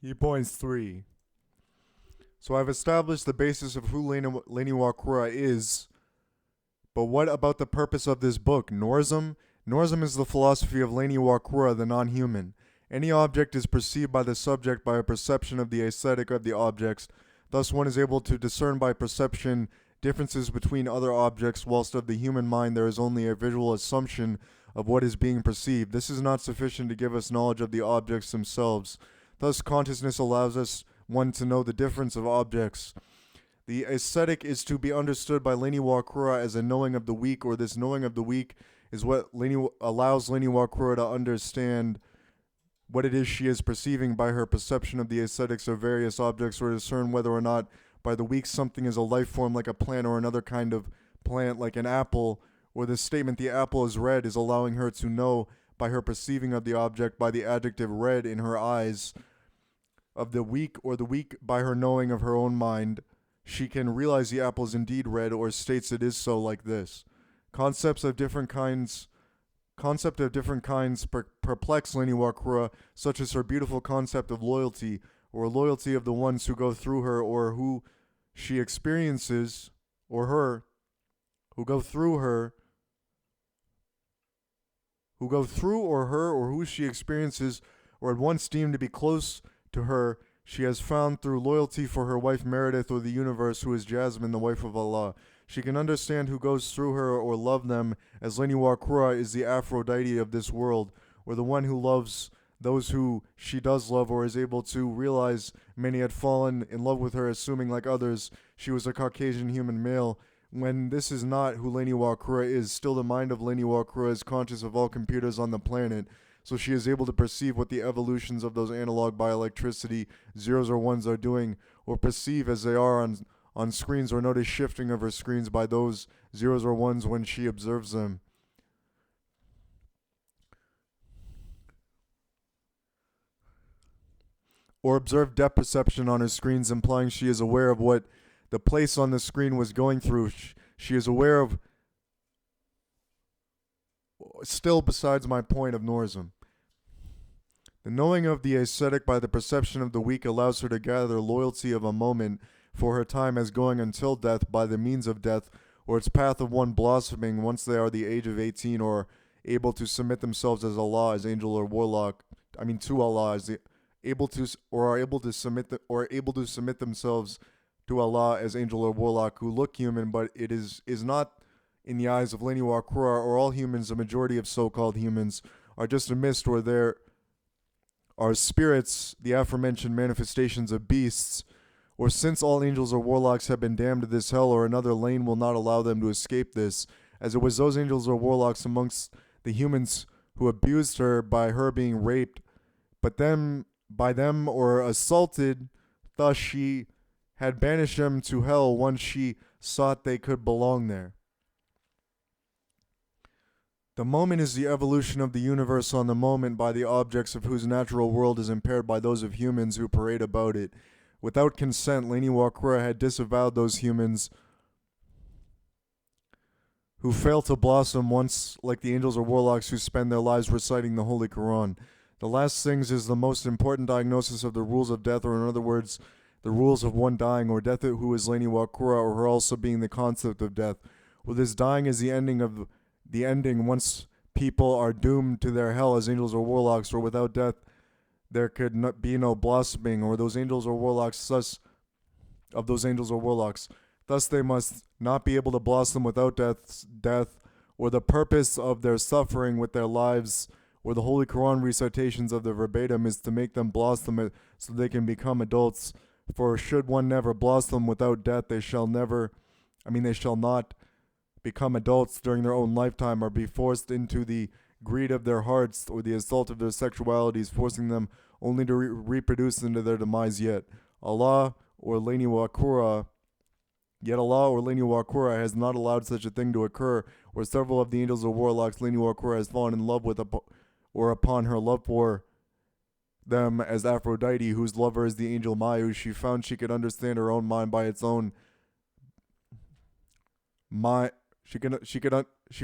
Key points 3. So I've established the basis of who Lain Iwakura is, but what about the purpose of this book? Norism? Norism is the philosophy of Lain Iwakura, the non-human. Any object is perceived by the subject by a perception of the aesthetic of the objects. Thus one is able to discern by perception differences between other objects, whilst of the human mind there is only a visual assumption of what is being perceived. This is not sufficient to give us knowledge of the objects themselves. Thus consciousness allows us one to know the difference of objects. The aesthetic is to be understood by Lain Iwakura as a knowing of the weak, or this knowing of the weak is what allows Lain Iwakura to understand what it is she is perceiving by her perception of the aesthetics of various objects, or discern whether or not by the weak something is a life form like a plant or another kind of plant like an apple, or the statement the apple is red is allowing her to know by her perceiving of the object by the adjective red in her eyes of the weak, or the weak by her knowing of her own mind. She can realize the apple is indeed red, or states it is so, like this. Concept of different kinds perplex Lain Iwakura, such as her beautiful concept of loyalty, or loyalty of the ones who go through her, or who she experiences, or her, who go through her, or who she experiences, or at once deemed to be close to her, she has found through loyalty for her wife Meredith, or the universe, who is Jasmine, the wife of Allah. She can understand who goes through her or love them, as Lain Iwakura is the Aphrodite of this world, or the one who loves those who she does love, or is able to realize many had fallen in love with her, assuming like others she was a Caucasian human male, when this is not who Lain Iwakura is. Still the mind of Lain Iwakura is conscious of all computers on the planet, so she is able to perceive what the evolutions of those analog bioelectricity zeros or ones are doing, or perceive as they are on screens, or notice shifting of her screens by those zeros or ones when she observes them. Or observe depth perception on her screens, implying she is aware of what the place on the screen was going through. She is aware of, still besides my point of Norism. The knowing of the ascetic by the perception of the weak allows her to gather loyalty of a moment for her time as going until death by the means of death, or its path of one blossoming once they are the age of 18, or able to submit themselves as Allah, as angel or warlock. To Allah, as the able to, or are able to submit themselves to Allah as angel or warlock, who look human, but it is not in the eyes of Lain Iwakura or all humans. The majority of so-called humans are just a mist, or there are spirits, the aforementioned manifestations of beasts. Or since all angels or warlocks have been damned to this hell or another, Lain will not allow them to escape this, as it was those angels or warlocks amongst the humans who abused her by her being raped, but then by them or assaulted. Thus she had banished them to hell once she sought they could belong there. The moment is the evolution of the universe on the moment by the objects of whose natural world is impaired by those of humans who parade about it. Without consent, Lain Iwakura had disavowed those humans who fail to blossom once, like the angels or warlocks who spend their lives reciting the Holy Quran. The last things is the most important diagnosis of the rules of death, or in other words, the rules of one dying, or death who is Lain Iwakura, or her also being the concept of death. Well, this dying is the ending once people are doomed to their hell as angels or warlocks, or without death there could not be no blossoming, or those angels or warlocks, thus they must not be able to blossom without death, or the purpose of their suffering with their lives, or the Holy Quran recitations of the verbatim is to make them blossom so they can become adults. For should one never blossom without death, they shall not become adults during their own lifetime, or be forced into the greed of their hearts, or the assault of their sexualities, forcing them only to reproduce into their demise. Yet Allah or Lain Iwakura has not allowed such a thing to occur, where several of the angels or warlocks Lain Iwakura has fallen in love with, or upon her love for them as Aphrodite, whose lover is the angel Mayu. She found she could understand her own mind by its own mind. She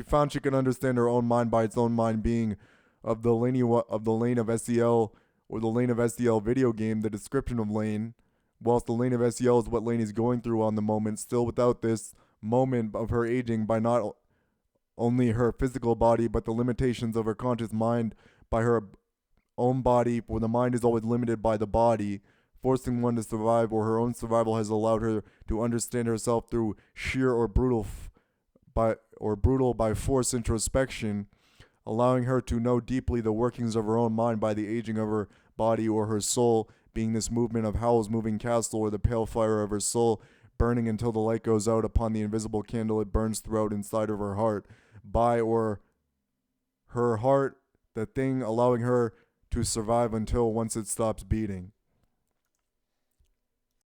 found she could understand her own mind by its own mind being of the Lain of Sel, or the Lain of SDL video game, the description of Lain, whilst the Lain of SDL is what Lain is going through on the moment, still without this moment of her aging by not only her physical body, but the limitations of her conscious mind by her own body, for the mind is always limited by the body, forcing one to survive, or her own survival has allowed her to understand herself through sheer or brutal by force introspection, allowing her to know deeply the workings of her own mind by the aging of her body or her soul, being this movement of Howl's moving castle, or the pale fire of her soul, burning until the light goes out upon the invisible candle it burns throughout inside of her heart, by or her heart, the thing allowing her to survive until once it stops beating.